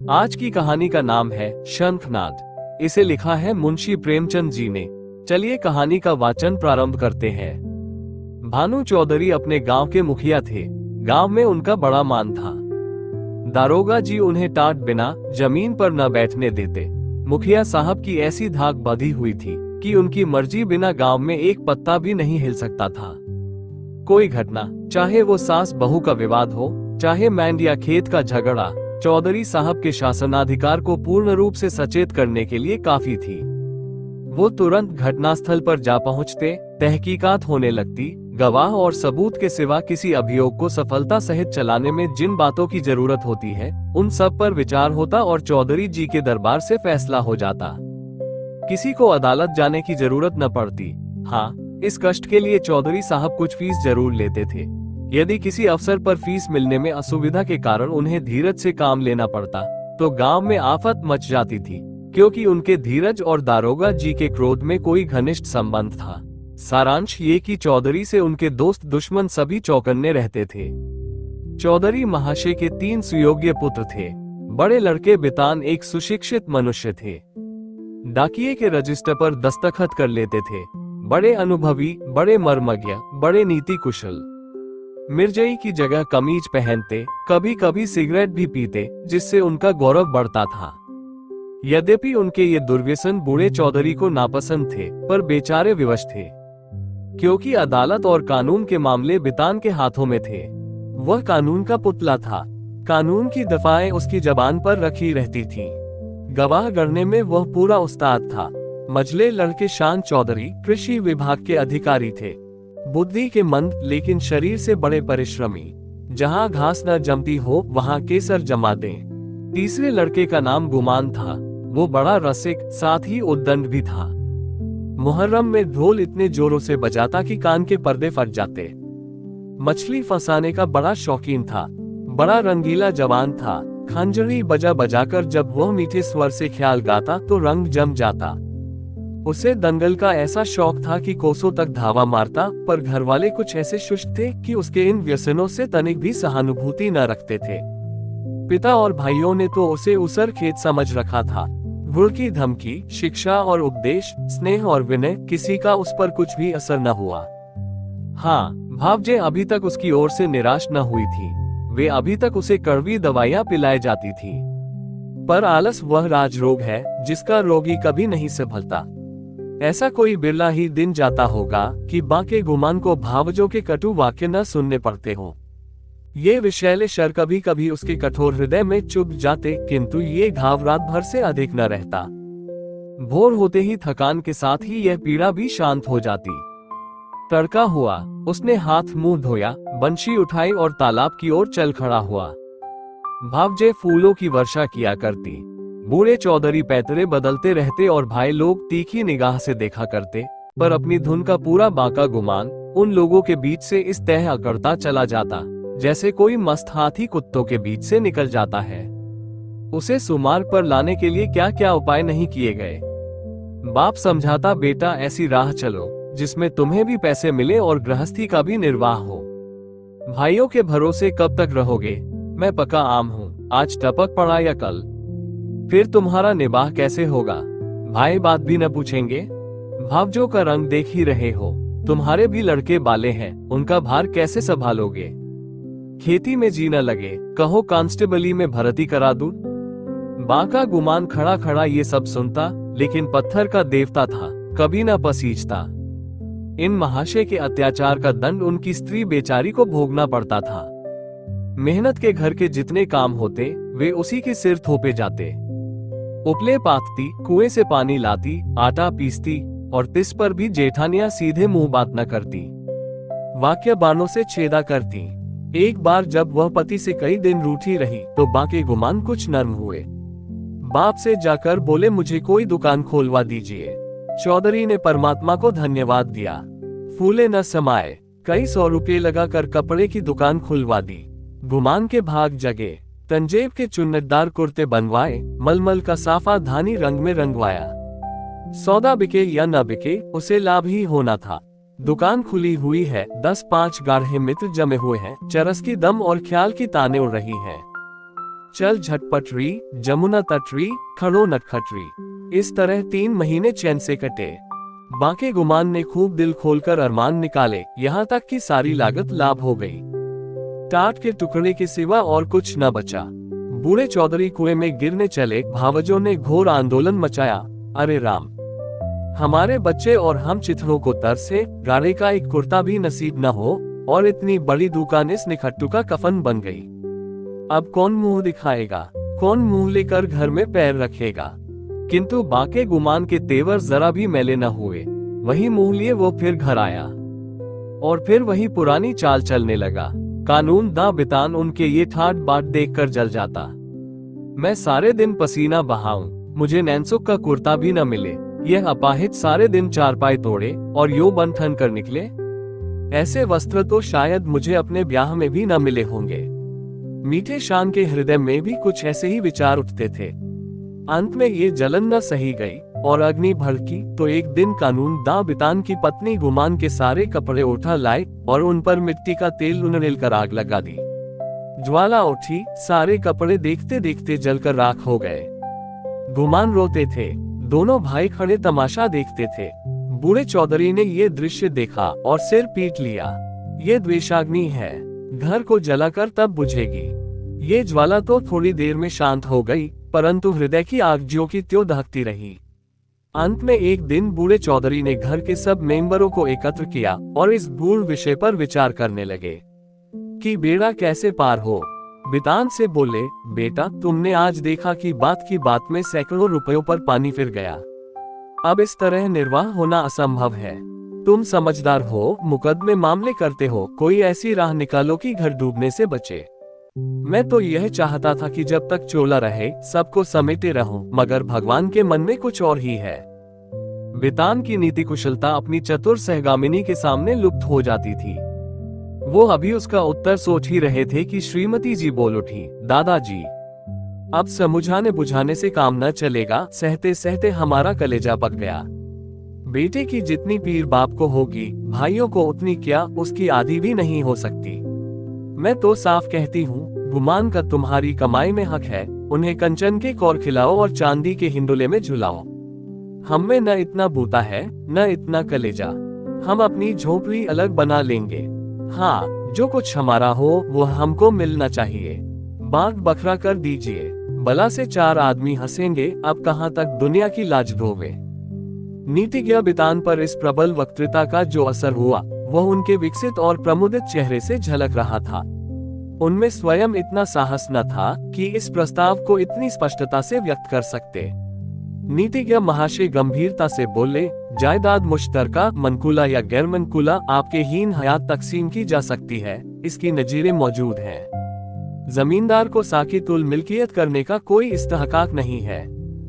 आज की कहानी का नाम है शंखनाद। इसे लिखा है मुंशी प्रेमचंद जी ने। चलिए कहानी का वाचन प्रारंभ करते हैं। भानु चौधरी अपने गांव के मुखिया थे। गांव में उनका बड़ा मान था। दारोगा जी उन्हें टाट बिना जमीन पर न बैठने देते। मुखिया साहब की ऐसी धाक बंधी हुई थी कि उनकी मर्जी बिना गांव में एक पत्ता भी नहीं हिल सकता था। कोई घटना, चाहे वो सास बहू का विवाद हो, चाहे मैंड या खेत का झगड़ा, चौधरी साहब के शासनाधिकार को पूर्ण रूप से सचेत करने के लिए काफी थी। वो तुरंत घटनास्थल पर जा पहुंचते, तहकीकात होने लगती, गवाह और सबूत के सिवा किसी अभियोग को सफलता सहित चलाने में जिन बातों की जरूरत होती है, उन सब पर विचार होता और चौधरी जी के दरबार से फैसला हो जाता। किसी को अदालत जाने की जरूरत न पड़ती। हाँ, इस कष्ट के लिए चौधरी साहब कुछ फीस जरूर लेते थे। यदि किसी अफसर पर फीस मिलने में असुविधा के कारण उन्हें धीरज से काम लेना पड़ता, तो गांव में आफत मच जाती थी, क्योंकि उनके धीरज और दारोगा जी के क्रोध में कोई घनिष्ठ संबंध था। सारांश ये कि चौधरी से उनके दोस्त दुश्मन सभी चौकन्ने रहते थे। चौधरी महाशय के 3 सुयोग्य पुत्र थे। बड़े लड़के बितान एक सुशिक्षित मनुष्य थे। डाकिये के रजिस्टर पर दस्तखत कर लेते थे। बड़े अनुभवी, बड़े मर्मज्ञ, बड़े नीति कुशल। मिर्जई की जगह कमीज पहनते, कभी कभी सिगरेट भी पीते, जिससे उनका गौरव बढ़ता था। यद्यपि उनके ये दुर्व्यसन बूढ़े चौधरी को नापसंद थे, पर बेचारे विवश थे, क्योंकि अदालत और कानून के मामले बितान के हाथों में थे। वह कानून का पुतला था। कानून की दफाएं उसकी जबान पर रखी रहती थीं। गवाह गढ़ने में वह पूरा उस्ताद था। मझले लड़के शान चौधरी कृषि विभाग के अधिकारी थे। बुद्धि के मंद, लेकिन शरीर से बड़े परिश्रमी। जहां घास न जमती हो वहां केसर जमा दें। तीसरे लड़के का नाम गुमान था। वो बड़ा रसिक, साथ ही उद्दंड भी था। मुहर्रम में ढोल इतने जोरों से बजाता कि कान के पर्दे फट जाते। मछली फंसाने का बड़ा शौकीन था। बड़ा रंगीला जवान था। खंजरी बजा बजाकर जब वह मीठे स्वर से ख्याल गाता तो रंग जम जाता। उसे दंगल का ऐसा शौक था कि कोसों तक धावा मारता, पर घरवाले कुछ ऐसे शुष्क थे कि उसके इन व्यसनों से तनिक भी सहानुभूति न रखते थे। पिता और भाइयों ने तो उसे उसर खेत समझ रखा था। गुड़ की धमकी, शिक्षा और उपदेश, स्नेह और विनय, किसी का उस पर कुछ भी असर न हुआ। हाँ, भावजे अभी तक उसकी ओर से निराश न हुई थी। वे अभी तक उसे कड़वी दवाइयां पिलाई जाती थी। पर आलस वह राजरोग है जिसका रोगी कभी नहीं संभलता। ऐसा कोई बिरला ही दिन जाता होगा कि बाके गुमान को भावजों के कटु वाक्य न सुनने पड़ते हो। ये विषैले शर कभी कभी उसके कठोर हृदय में चुभ जाते, किंतु ये घाव रात भर से अधिक न रहता। भोर होते ही थकान के साथ ही यह पीड़ा भी शांत हो जाती। तड़का हुआ, उसने हाथ मुंह धोया, बंशी उठाई और तालाब की ओर चल खड़ा हुआ। भावजे फूलों की वर्षा किया करती। बूढ़े चौधरी पैतरे बदलते रहते और भाई लोग तीखी निगाह से देखा करते, पर अपनी धुन का पूरा बांका गुमान उन लोगों के बीच से इस तरह अकड़ता चला जाता जैसे कोई मस्त हाथी कुत्तों के बीच से निकल जाता है। उसे सुमार्ग पर लाने के लिए क्या क्या उपाय नहीं किए गए। बाप समझाता, बेटा ऐसी राह चलो जिसमें तुम्हें भी पैसे मिले और गृहस्थी का भी निर्वाह हो। भाइयों के भरोसे कब तक रहोगे? मैं पका आम हूँ, आज टपक पड़ा या कल फिर तुम्हारा निबाह कैसे होगा? भाई बात भी न पूछेंगे? भावजों का रंग देख ही रहे हो। तुम्हारे भी लड़के बाले हैं, उनका भार कैसे संभालोगे? खेती में जी न लगे, कहो कांस्टेबली में भर्ती करा दूं? बांका गुमान खड़ा खड़ा ये सब सुनता, लेकिन पत्थर का देवता था, कभी न पसीजता। इन महाशय के अत्याचार का दंड उनकी स्त्री बेचारी को भोगना पड़ता था। मेहनत के घर के जितने काम होते वे उसी के सिर थोपे जाते। उपले पाथती, कुएं से पानी लाती, आटा पीसती, और तिस पर भी जेठानियां सीधे मुंह बात न करती, वाक्य बानों से छेदा करती। एक बार जब वह पति से कई दिन रूठी रही तो बाके गुमान कुछ नर्म हुए। बाप से जाकर बोले, मुझे कोई दुकान खोलवा दीजिए। चौधरी ने परमात्मा को धन्यवाद दिया। फूले न समाये, कई 100 रुपये लगाकर कपड़े की दुकान खुलवा दी। गुमान के भाग जगे। तंजेब के चुन्नटदार कुर्ते बनवाए, मलमल का साफा धानी रंग में रंगवाया। सौदा बिके या न बिके, उसे लाभ ही होना था। दुकान खुली हुई है, 10-5 गाढ़े मित्र जमे हुए हैं, चरस की दम और ख्याल की ताने उड़ रही हैं। चल झटपटरी, जमुना तटरी, खड़ो नटखटरी। इस तरह 3 महीने चैन से कटे। बाके गुमान ने खूब दिल खोलकर अरमान निकाले, यहाँ तक कि सारी लागत लाभ हो गई। टाट के टुकड़े के सिवा और कुछ न बचा। बूढ़े चौधरी कुएं में गिरने चले। भावजों ने घोर आंदोलन मचाया। अरे राम, हमारे बच्चे और हम चिथड़ों को तरसे, गाड़े का एक कुर्ता भी नसीब न हो, और इतनी बड़ी दुकान इस निखट्टू का कफन बन गई। अब कौन मुंह दिखाएगा, कौन मुंह लेकर घर में पैर रखेगा। किंतु बाके गुमान के तेवर जरा भी मैले न हुए। वही मुंह लिए वो फिर घर आया और फिर वही पुरानी चाल चलने लगा। कानून दा बितान उनके ये ठाट बाट देखकर जल जाता। मैं सारे दिन पसीना बहाऊं, मुझे नैनसुख का कुर्ता भी न मिले। यह अपाहिज सारे दिन चारपाई तोड़े और यो बन ठन कर निकले। ऐसे वस्त्र तो शायद मुझे अपने ब्याह में भी न मिले होंगे। मीठे शान के हृदय में भी कुछ ऐसे ही विचार उठते थे। अंत में ये जलन न सही गई और अग्नि भड़की तो एक दिन कानून दा बितान की पत्नी गुमान के सारे कपड़े उठा लाई और उन पर मिट्टी का तेल उनरेल कर आग लगा दी। ज्वाला उठी, सारे कपड़े देखते देखते जलकर राख हो गए। गुमान रोते थे, दोनों भाई खड़े तमाशा देखते थे। बूढ़े चौधरी ने ये दृश्य देखा और सिर पीट लिया। ये द्वेषाग्नि है, घर को जलाकर तब बुझेगी। ये ज्वाला तो थोड़ी देर में शांत हो गई, परंतु हृदय की आग ज्यों की त्यों दहकती रही। अंत में एक दिन बूढ़े चौधरी ने घर के सब मेंबरों को एकत्र किया और इस गूढ़ विषय पर विचार करने लगे कि बेड़ा कैसे पार हो। बितान से बोले, बेटा, तुमने आज देखा कि बात में सैकड़ों रुपयों पर पानी फिर गया। अब इस तरह निर्वाह होना असंभव है। तुम समझदार हो, मुकदमे मामले करते हो, कोई ऐसी राह निकालो कि घर डूबने से बचे। मैं तो यह चाहता था कि जब तक चोला रहे सबको समेटे रहूं, मगर भगवान के मन में कुछ और ही है। बितान की नीति कुशलता अपनी चतुर सहगामिनी के सामने लुप्त हो जाती थी। वो अभी उसका उत्तर सोच ही रहे थे कि श्रीमती जी बोल उठी, दादाजी, अब समझाने बुझाने से काम न चलेगा। सहते सहते हमारा कलेजा पक गया। बेटे की जितनी पीर बाप को होगी, भाइयों को उतनी क्या, उसकी आधी भी नहीं हो सकती। मैं तो साफ कहती हूँ, गुमान का तुम्हारी कमाई में हक है। उन्हें कंचन के कौर खिलाओ और चांदी के हिंडोले में झुलाओ। हम में न इतना बूता है, न इतना कलेजा। हम अपनी झोपड़ी अलग बना लेंगे। हाँ, जो कुछ हमारा हो वो हमको मिलना चाहिए। बाग बखरा कर दीजिए, बला से 4 आदमी हंसेंगे। अब कहाँ तक दुनिया की लाज ढोवे। नीतिज्ञ बितान पर इस प्रबल वक्तृता का जो असर हुआ, वह उनके विकसित और प्रमुदित चेहरे से झलक रहा था। उनमें स्वयं इतना साहस न था कि इस प्रस्ताव को इतनी स्पष्टता से व्यक्त कर सकते। नीतिज्ञ महाशय गंभीरता से बोले, जायदाद मुश्तरका, मनकुला या गैर मनकुला, आपके हीन हयात तकसीम की जा सकती है। इसकी नजीरें मौजूद हैं। जमींदार को साकितुल मिल्कियत करने का कोई इस्तेहकाक नहीं है।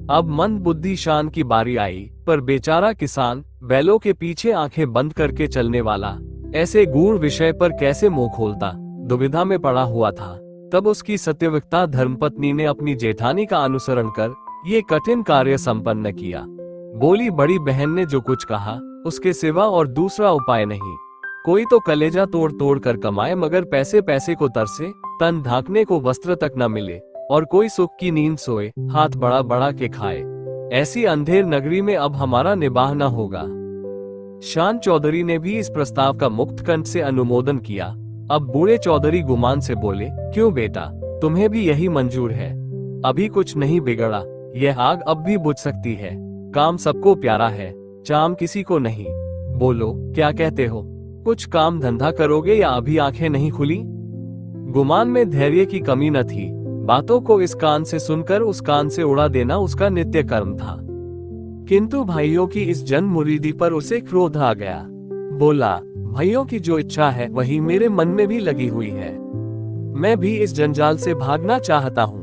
अब मंद बुद्धि शान की बारी आई, पर बेचारा किसान, बैलों के पीछे आंखें बंद करके चलने वाला, ऐसे गूढ़ विषय पर कैसे मुंह खोलता, दुविधा में पड़ा हुआ था। तब उसकी सत्यवक्ता धर्मपत्नी ने अपनी जेठानी का अनुसरण कर ये कठिन कार्य संपन्न किया। बोली, बड़ी बहन ने जो कुछ कहा, उसके सिवा और दूसरा उपाय नहीं। कोई तो कलेजा तोड़ तोड़ कर कमाए, मगर पैसे पैसे को तरसे, तन ढांकने को वस्त्र तक न मिले, और कोई सुख की नींद सोए, हाथ बड़ा बड़ा के खाए। ऐसी अंधेर नगरी में अब हमारा निबाह न होगा। शान चौधरी ने भी इस प्रस्ताव का मुक्त कंठ से अनुमोदन किया। अब बूढ़े चौधरी गुमान से बोले, क्यों बेटा, तुम्हें भी यही मंजूर है? अभी कुछ नहीं बिगड़ा, यह आग अब भी बुझ सकती है। काम सबको प्यारा है, चाम किसी को नहीं। बोलो, क्या कहते हो? कुछ काम धंधा करोगे या अभी आंखें नहीं खुली? गुमान में धैर्य की कमी न थी। बातों को इस कान से सुनकर उस कान से उड़ा देना उसका नित्य कर्म था। किंतु भाइयों की इस जन मुरीदी पर उसे क्रोध आ गया। बोला, भाइयों की जो इच्छा है वही मेरे मन में भी लगी हुई है। मैं भी इस जंजाल से भागना चाहता हूँ।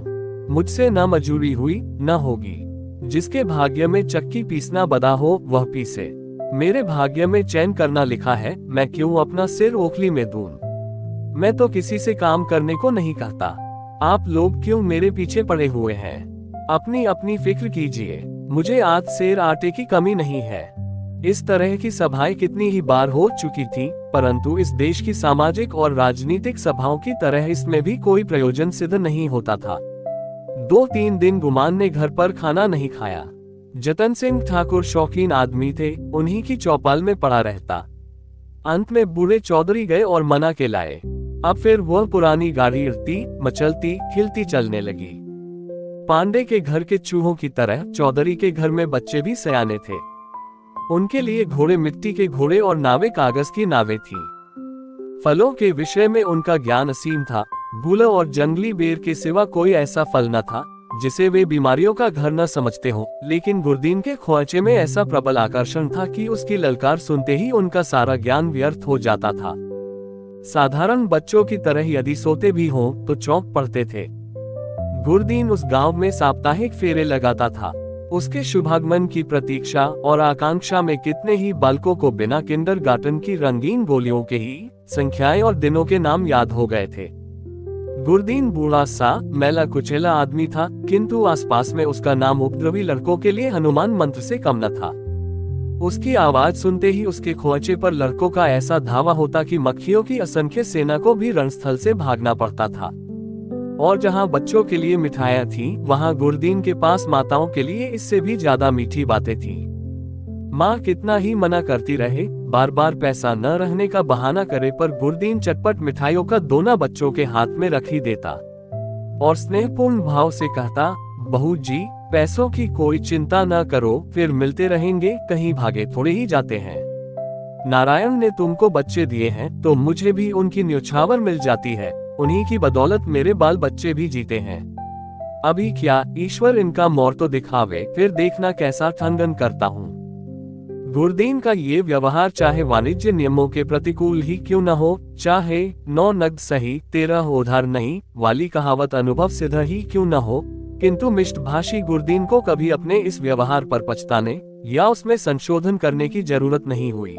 मुझसे न मजूरी हुई न होगी। जिसके भाग्य में चक्की पीसना बदा हो वह पीसे। मेरे भाग्य में चैन करना लिखा है, मैं क्यों अपना सिर ओखली में दूं? मैं तो किसी से काम करने को नहीं कहता। आप लोग क्यों मेरे पीछे पड़े हुए हैं? अपनी अपनी फिक्र कीजिए। मुझे आज सेर आटे की कमी नहीं है। इस तरह की सभाएं कितनी ही बार हो चुकी थी, परंतु इस देश की सामाजिक और राजनीतिक सभाओं की तरह इसमें भी कोई प्रयोजन सिद्ध नहीं होता था। 2-3 दिन गुमान ने घर पर खाना नहीं खाया। जतन सिंह ठाकुर शौकीन आदमी थे, उन्हीं की चौपाल में पड़ा रहता। अंत में बूढ़े चौधरी गए और मना के लाए। अब फिर वह पुरानी गाड़ी उड़ती, मचलती, खिलती चलने लगी। पांडे के घर के चूहों की तरह चौधरी के घर में बच्चे भी सयाने थे। उनके लिए घोड़े मिट्टी के घोड़े और नावें कागज की नावें थीं। फलों के विषय में उनका ज्ञान असीम था। गुलर और जंगली बेर के सिवा कोई ऐसा फल न था जिसे वे बीमारियों का घर न समझते हों, लेकिन गुरदीन के खोचे में ऐसा प्रबल आकर्षण था कि उसकी ललकार सुनते ही उनका सारा ज्ञान व्यर्थ हो जाता था। साधारण बच्चों की तरह यदि सोते भी हों तो चौंक पड़ते थे। गुरदीन उस गांव में साप्ताहिक फेरे लगाता था। उसके शुभागमन की प्रतीक्षा और आकांक्षा में कितने ही बालकों को बिना किंडरगार्टन की रंगीन गोलियों के ही संख्याएं और दिनों के नाम याद हो गए थे। गुरदीन बूढ़ा सा मैला कुचेला आदमी था, किंतु आसपास में उसका नाम उपद्रवी लड़कों के लिए हनुमान मंत्र से कम न था। उसकी आवाज सुनते ही उसके खोचे पर लड़कों का ऐसा धावा होता कि मक्खियों की असंख्य सेना को भी रणस्थल से भागना पड़ता था। और जहां बच्चों के लिए मिठाइयां थीं, वहां गुरदीन के पास माताओं के लिए इससे भी ज्यादा मीठी बातें थीं। माँ कितना ही मना करती रहे, बार बार पैसा न रहने का बहाना करे, पर गुरदीन चटपट मिठाइयों का दोना बच्चों के हाथ में रख ही देता और स्नेहपूर्ण भाव से कहता, बहू जी, पैसों की कोई चिंता न करो, फिर मिलते रहेंगे, कहीं भागे थोड़े ही जाते हैं। नारायण ने तुमको बच्चे दिए हैं तो मुझे भी उनकी न्योछावर मिल जाती है। उन्हीं की बदौलत मेरे बाल बच्चे भी जीते हैं। अभी क्या ईश्वर इनका मोर तो दिखावे, फिर देखना कैसा ठनगन करता हूँ। गुरदीन का ये व्यवहार चाहे वाणिज्य नियमों के प्रतिकूल ही क्यों न हो, चाहे 9 नगद सही 13 उधार नहीं वाली कहावत अनुभव सिद्ध ही क्यों न हो, किंतु मिष्टभाषी गुरदीन को कभी अपने इस व्यवहार पर पछताने या उसमें संशोधन करने की जरूरत नहीं हुई।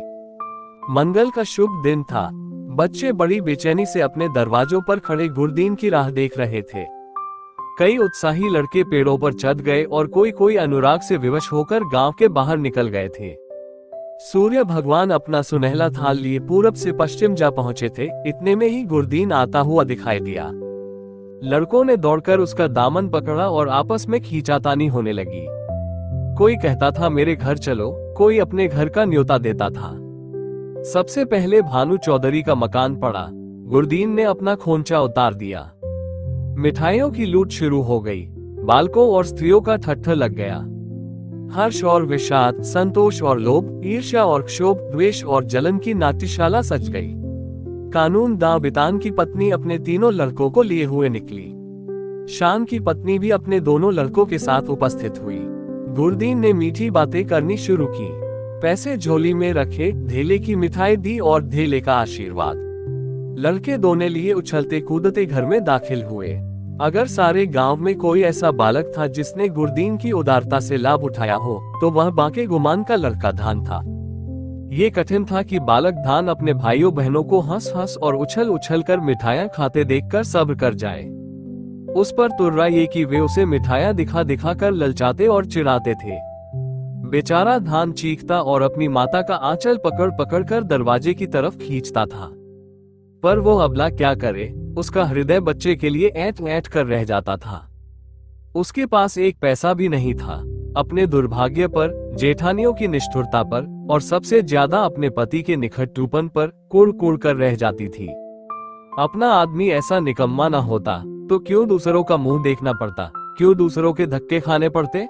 मंगल का शुभ दिन था। बच्चे बड़ी बेचैनी से अपने दरवाजों पर खड़े गुरदीन की राह देख रहे थे। कई उत्साही लड़के पेड़ों पर चढ़ गए और कोई अनुराग से विवश होकर गांव के बाहर निकल गए थे। सूर्य भगवान अपना सुनहला थाल लिए पूरब से पश्चिम जा पहुंचे थे। इतने में ही गुरदीन आता हुआ दिखाई दिया। लड़कों ने दौड़कर उसका दामन पकड़ा और आपस में खींचातानी होने लगी। कोई कहता था मेरे घर चलो, कोई अपने घर का न्योता देता था। सबसे पहले भानु चौधरी का मकान पड़ा। गुरदीन ने अपना खोंचा उतार दिया। मिठाइयों की लूट शुरू हो गई। बालकों और स्त्रियों का ठट्ठ लग गया। हर्ष और विषाद, संतोष और लोभ, ईर्ष्या और क्षोभ, द्वेष और जलन की नाट्यशाला सज गई। कानून दां बितान की पत्नी अपने तीनों लड़कों को लिए हुए निकली। शान की पत्नी भी अपने दोनों लड़कों के साथ उपस्थित हुई। गुरदीन ने मीठी बातें करनी शुरू की। पैसे झोली में रखे, धेले की मिठाई दी और धेले का आशीर्वाद। लड़के दोने लिए उछलते कूदते घर में दाखिल हुए। अगर सारे गांव में कोई ऐसा बालक था जिसने गुरदीन की उदारता से लाभ उठाया हो, तो वह बांके गुमान का लड़का धान था। ये कठिन था कि बालक धान अपने भाइयों बहनों को हंस हंस और उछल उछल कर मिठाइयां खाते देखकर सब्र कर जाए। उस पर तुर्रा ये कि वे उसे मिठाइयां दिखा दिखा कर ललचाते और चिढ़ाते थे। बेचारा धान चीखता और अपनी माता का आंचल पकड़ पकड़ कर दरवाजे की तरफ खींचता था, पर वो अबला क्या करे, उसका हृदय बच्चे के लिए ऐंठ ऐंठ कर रह जाता था। उसके पास एक पैसा भी नहीं था। अपने दुर्भाग्य पर, जेठानियों की निष्ठुरता पर और सबसे ज्यादा अपने पति के निखट्टूपन पर कुड़ कुड़ कर रह जाती थी। अपना आदमी ऐसा निकम्मा न होता तो क्यों दूसरों का मुंह देखना पड़ता, क्यों दूसरों के धक्के खाने पड़ते।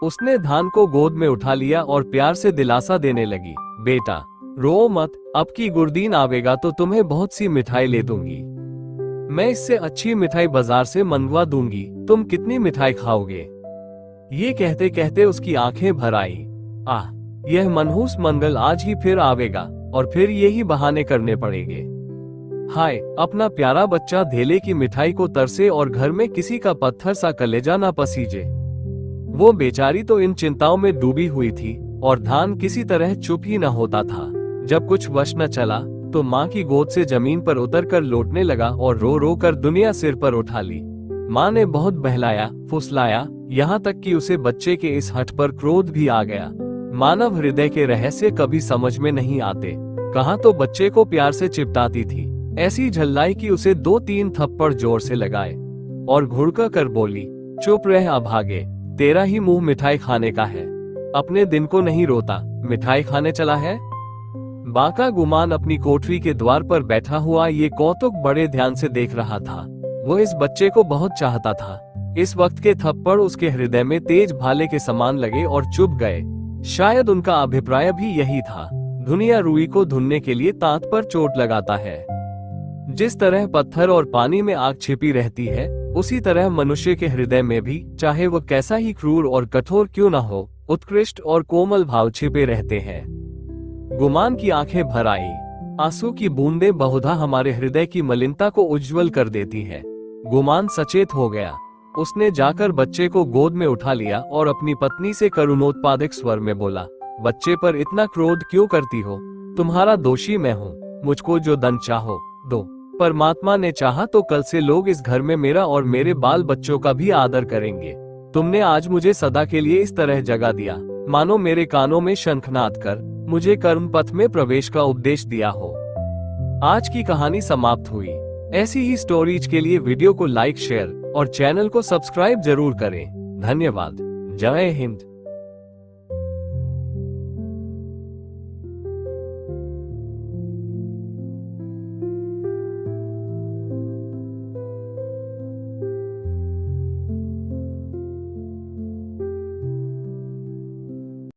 उसने धान को गोद में उठा लिया और प्यार से दिलासा देने लगी, बेटा रो मत, अब की गुरदीन आवेगा तो तुम्हें बहुत सी मिठाई ले दूंगी। मैं इससे अच्छी मिठाई बाजार से मंगवा दूंगी, तुम कितनी मिठाई खाओगे। ये कहते कहते उसकी आंखें भर आई। आह, यह मनहूस मंगल आज ही फिर आवेगा और फिर यही बहाने करने पड़ेंगे। हाय, अपना प्यारा बच्चा धेले की मिठाई को तरसे और घर में किसी का पत्थर सा कलेजा ना पसीजे। वो बेचारी तो इन चिंताओं में डूबी हुई थी और धान किसी तरह चुप ही न होता था। जब कुछ वश न चला तो माँ की गोद से जमीन पर उतरकर लौटने लगा और रो रो कर दुनिया सिर पर उठा ली। माँ ने बहुत बहलाया फुसलाया, यहाँ तक कि उसे बच्चे के इस हठ पर क्रोध भी आ गया। मानव हृदय के रहस्य कभी समझ में नहीं आते। कहाँ तो बच्चे को प्यार से चिपटाती थी, ऐसी झल्लाई कि उसे 2-3 थप्पड़ जोर से लगाए और घुड़का कर बोली, चुप रह अभागे, तेरा ही मुंह मिठाई खाने का है। अपने दिन को नहीं रोता, मिठाई खाने चला है। बाका गुमान अपनी कोठरी के द्वार पर बैठा हुआ ये कौतुक बड़े ध्यान से देख रहा था। वो इस बच्चे को बहुत चाहता था। इस वक्त के थप्पड़ उसके हृदय में तेज भाले के समान लगे और चुभ गए। शायद उनका अभिप्राय भी यही था। दुनिया रुई को धुनने के लिए तांत पर चोट लगाता है। जिस तरह पत्थर और पानी में आग छिपी रहती है, उसी तरह मनुष्य के हृदय में भी, चाहे वह कैसा ही क्रूर और कठोर क्यों न हो, उत्कृष्ट और कोमल भाव छिपे रहते हैं। गुमान की आंखें भर आई। आंसू की बूंदें बहुधा हमारे हृदय की मलिनता को उज्जवल कर देती है। गुमान सचेत हो गया। उसने जाकर बच्चे को गोद में उठा लिया और अपनी पत्नी से करुणोत्पादक स्वर में बोला, बच्चे पर इतना क्रोध क्यों करती हो? तुम्हारा दोषी मैं हूँ। मुझको जो दंड चाहो दो। परमात्मा ने चाहा तो कल से लोग इस घर में मेरा और मेरे बाल बच्चों का भी आदर करेंगे। तुमने आज मुझे सदा के लिए इस तरह जगा दिया, मानो मेरे कानों में शंखनाद कर मुझे कर्म पथ में प्रवेश का उपदेश दिया हो। आज की कहानी समाप्त हुई। ऐसी ही स्टोरीज के लिए वीडियो को लाइक, शेयर और चैनल को सब्सक्राइब जरूर करें। धन्यवाद। जय हिंद।